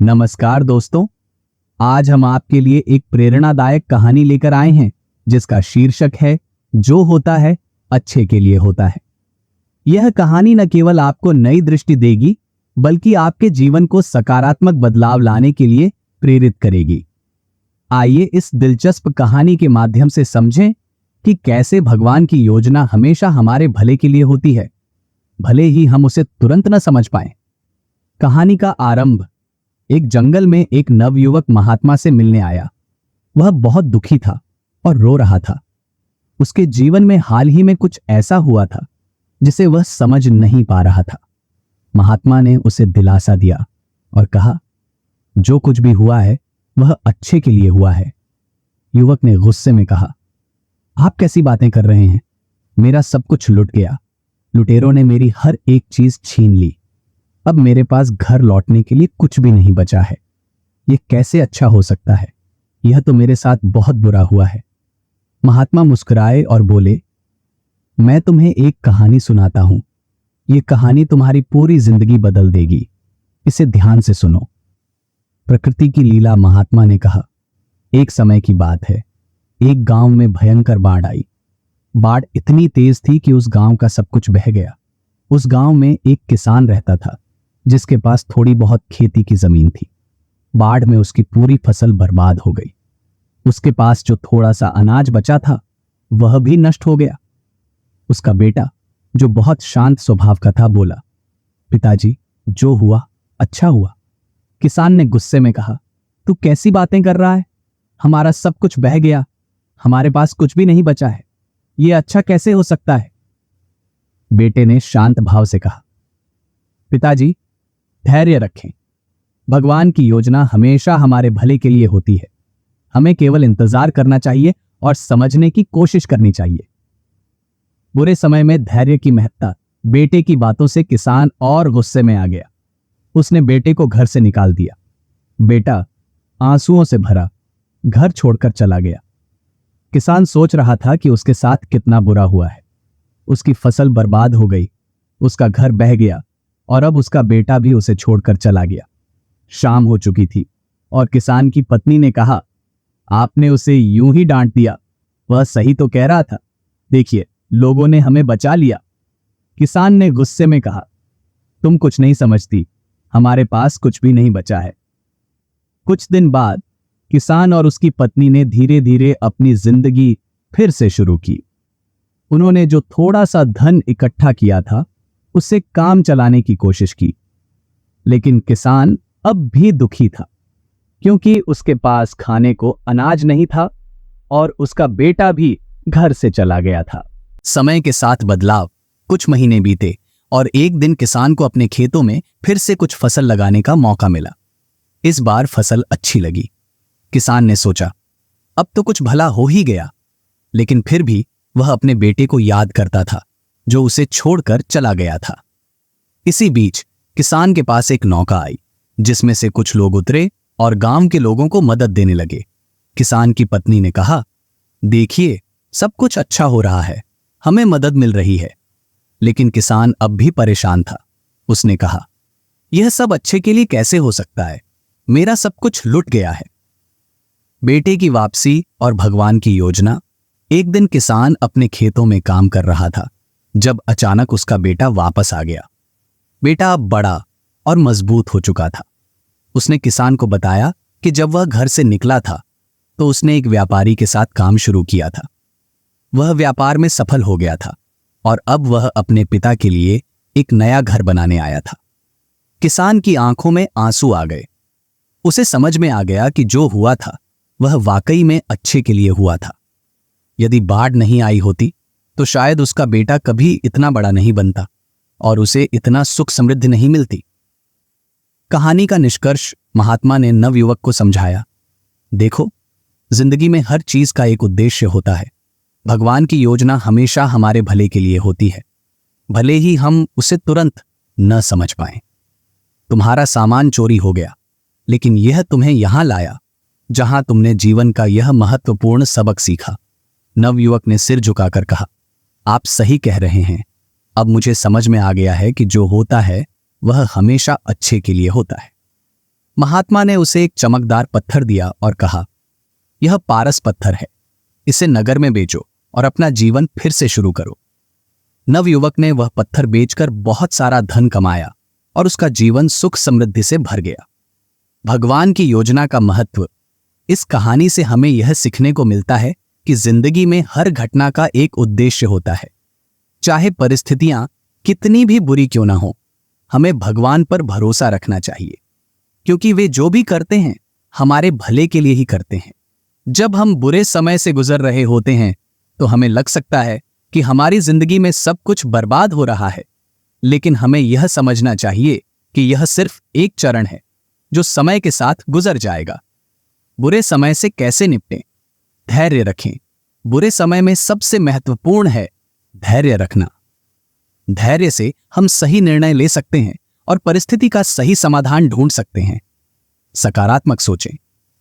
नमस्कार दोस्तों। आज हम आपके लिए एक प्रेरणादायक कहानी लेकर आए हैं जिसका शीर्षक है जो होता है अच्छे के लिए होता है। यह कहानी न केवल आपको नई दृष्टि देगी बल्कि आपके जीवन को सकारात्मक बदलाव लाने के लिए प्रेरित करेगी। आइए इस दिलचस्प कहानी के माध्यम से समझें कि कैसे भगवान की योजना हमेशा हमारे भले के लिए होती है, भले ही हम उसे तुरंत न समझ पाएं। कहानी का आरंभ। एक जंगल में एक नवयुवक महात्मा से मिलने आया। वह बहुत दुखी था और रो रहा था। उसके जीवन में हाल ही में कुछ ऐसा हुआ था जिसे वह समझ नहीं पा रहा था। महात्मा ने उसे दिलासा दिया और कहा, जो कुछ भी हुआ है वह अच्छे के लिए हुआ है। युवक ने गुस्से में कहा, आप कैसी बातें कर रहे हैं? मेरा सब कुछ लुट गया। लुटेरों ने मेरी हर एक चीज छीन ली। अब मेरे पास घर लौटने के लिए कुछ भी नहीं बचा है। यह कैसे अच्छा हो सकता है? यह तो मेरे साथ बहुत बुरा हुआ है। महात्मा मुस्कुराए और बोले, मैं तुम्हें एक कहानी सुनाता हूं। यह कहानी तुम्हारी पूरी जिंदगी बदल देगी। इसे ध्यान से सुनो। प्रकृति की लीला। महात्मा ने कहा, एक समय की बात है। एक गांव में भयंकर बाढ़ आई। बाढ़ इतनी तेज थी कि उस गांव का सब कुछ बह गया। उस गांव में एक किसान रहता था जिसके पास थोड़ी बहुत खेती की जमीन थी। बाढ़ में उसकी पूरी फसल बर्बाद हो गई। उसके पास जो थोड़ा सा अनाज बचा था वह भी नष्ट हो गया। उसका बेटा, जो बहुत शांत स्वभाव का था, बोला, पिताजी, जो हुआ अच्छा हुआ। किसान ने गुस्से में कहा, तू कैसी बातें कर रहा है? हमारा सब कुछ बह गया। हमारे पास कुछ भी नहीं बचा है। यह अच्छा कैसे हो सकता है? बेटे ने शांत भाव से कहा, पिताजी, धैर्य रखें। भगवान की योजना हमेशा हमारे भले के लिए होती है। हमें केवल इंतजार करना चाहिए और समझने की कोशिश करनी चाहिए। बुरे समय में धैर्य की महत्ता। बेटे की बातों से किसान और गुस्से में आ गया। उसने बेटे को घर से निकाल दिया। बेटा आंसुओं से भरा घर छोड़कर चला गया। किसान सोच रहा था कि उसके साथ कितना बुरा हुआ है। उसकी फसल बर्बाद हो गई, उसका घर बह गया और अब उसका बेटा भी उसे छोड़कर चला गया। शाम हो चुकी थी और किसान की पत्नी ने कहा, आपने उसे यूं ही डांट दिया। वह सही तो कह रहा था। देखिए, लोगों ने हमें बचा लिया। किसान ने गुस्से में कहा, तुम कुछ नहीं समझती। हमारे पास कुछ भी नहीं बचा है। कुछ दिन बाद किसान और उसकी पत्नी ने धीरे धीरे अपनी जिंदगी फिर से शुरू की। उन्होंने जो थोड़ा सा धन इकट्ठा किया था उससे काम चलाने की कोशिश की। लेकिन किसान अब भी दुखी था क्योंकि उसके पास खाने को अनाज नहीं था और उसका बेटा भी घर से चला गया था। समय के साथ बदलाव। कुछ महीने बीते और एक दिन किसान को अपने खेतों में फिर से कुछ फसल लगाने का मौका मिला। इस बार फसल अच्छी लगी। किसान ने सोचा, अब तो कुछ भला हो ही गया। लेकिन फिर भी वह अपने बेटे को याद करता था जो उसे छोड़कर चला गया था। इसी बीच किसान के पास एक नौका आई जिसमें से कुछ लोग उतरे और गांव के लोगों को मदद देने लगे। किसान की पत्नी ने कहा, देखिए, सब कुछ अच्छा हो रहा है, हमें मदद मिल रही है। लेकिन किसान अब भी परेशान था। उसने कहा, यह सब अच्छे के लिए कैसे हो सकता है? मेरा सब कुछ लुट गया है। बेटे की वापसी और भगवान की योजना। एक दिन किसान अपने खेतों में काम कर रहा था जब अचानक उसका बेटा वापस आ गया। बेटा अब बड़ा और मजबूत हो चुका था। उसने किसान को बताया कि जब वह घर से निकला था तो उसने एक व्यापारी के साथ काम शुरू किया था। वह व्यापार में सफल हो गया था और अब वह अपने पिता के लिए एक नया घर बनाने आया था। किसान की आंखों में आंसू आ गए। उसे समझ में आ गया कि जो हुआ था वह वाकई में अच्छे के लिए हुआ था। यदि बाढ़ नहीं आई होती तो शायद उसका बेटा कभी इतना बड़ा नहीं बनता और उसे इतना सुख समृद्धि नहीं मिलती। कहानी का निष्कर्ष। महात्मा ने नवयुवक को समझाया, देखो, जिंदगी में हर चीज का एक उद्देश्य होता है। भगवान की योजना हमेशा हमारे भले के लिए होती है, भले ही हम उसे तुरंत न समझ पाएं। तुम्हारा सामान चोरी हो गया, लेकिन यह तुम्हें यहां लाया जहां तुमने जीवन का यह महत्वपूर्ण सबक सीखा। नवयुवक ने सिर झुकाकर कहा, आप सही कह रहे हैं। अब मुझे समझ में आ गया है कि जो होता है वह हमेशा अच्छे के लिए होता है। महात्मा ने उसे एक चमकदार पत्थर दिया और कहा, यह पारस पत्थर है, इसे नगर में बेचो और अपना जीवन फिर से शुरू करो। नवयुवक ने वह पत्थर बेचकर बहुत सारा धन कमाया और उसका जीवन सुख समृद्धि से भर गया। भगवान की योजना का महत्व। इस कहानी से हमें यह सीखने को मिलता है कि जिंदगी में हर घटना का एक उद्देश्य होता है। चाहे परिस्थितियां कितनी भी बुरी क्यों ना हो, हमें भगवान पर भरोसा रखना चाहिए, क्योंकि वे जो भी करते हैं हमारे भले के लिए ही करते हैं। जब हम बुरे समय से गुजर रहे होते हैं तो हमें लग सकता है कि हमारी जिंदगी में सब कुछ बर्बाद हो रहा है, लेकिन हमें यह समझना चाहिए कि यह सिर्फ एक चरण है जो समय के साथ गुजर जाएगा। बुरे समय से कैसे निपटें? धैर्य रखें। बुरे समय में सबसे महत्वपूर्ण है धैर्य रखना। धैर्य से हम सही निर्णय ले सकते हैं और परिस्थिति का सही समाधान ढूंढ सकते हैं। सकारात्मक सोचें।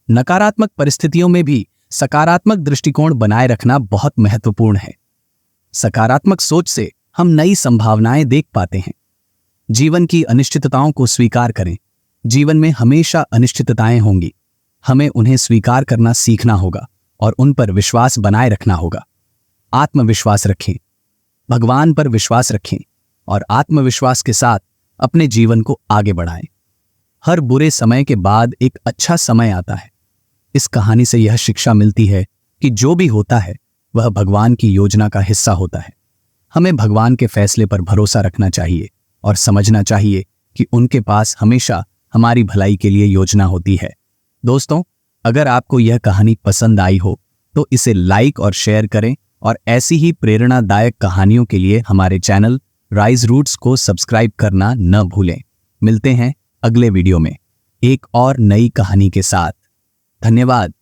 नकारात्मक परिस्थितियों में भी सकारात्मक दृष्टिकोण बनाए रखना बहुत महत्वपूर्ण है। सकारात्मक सोच से हम नई संभावनाएं देख पाते हैं। जीवन की अनिश्चितताओं को स्वीकार करें। जीवन में हमेशा अनिश्चितताएं होंगी, हमें उन्हें स्वीकार करना सीखना होगा और उन पर विश्वास बनाए रखना होगा। आत्मविश्वास रखें, भगवान पर विश्वास रखें और आत्मविश्वास के साथ अपने जीवन को आगे बढ़ाएं। हर बुरे समय के बाद एक अच्छा समय आता है। इस कहानी से यह शिक्षा मिलती है कि जो भी होता है वह भगवान की योजना का हिस्सा होता है। हमें भगवान के फैसले पर भरोसा रखना चाहिए और समझना चाहिए कि उनके पास हमेशा हमारी भलाई के लिए योजना होती है। दोस्तों, अगर आपको यह कहानी पसंद आई हो तो इसे लाइक और शेयर करें और ऐसी ही प्रेरणादायक कहानियों के लिए हमारे चैनल राइज रूट्स को सब्सक्राइब करना न भूलें। मिलते हैं अगले वीडियो में एक और नई कहानी के साथ। धन्यवाद।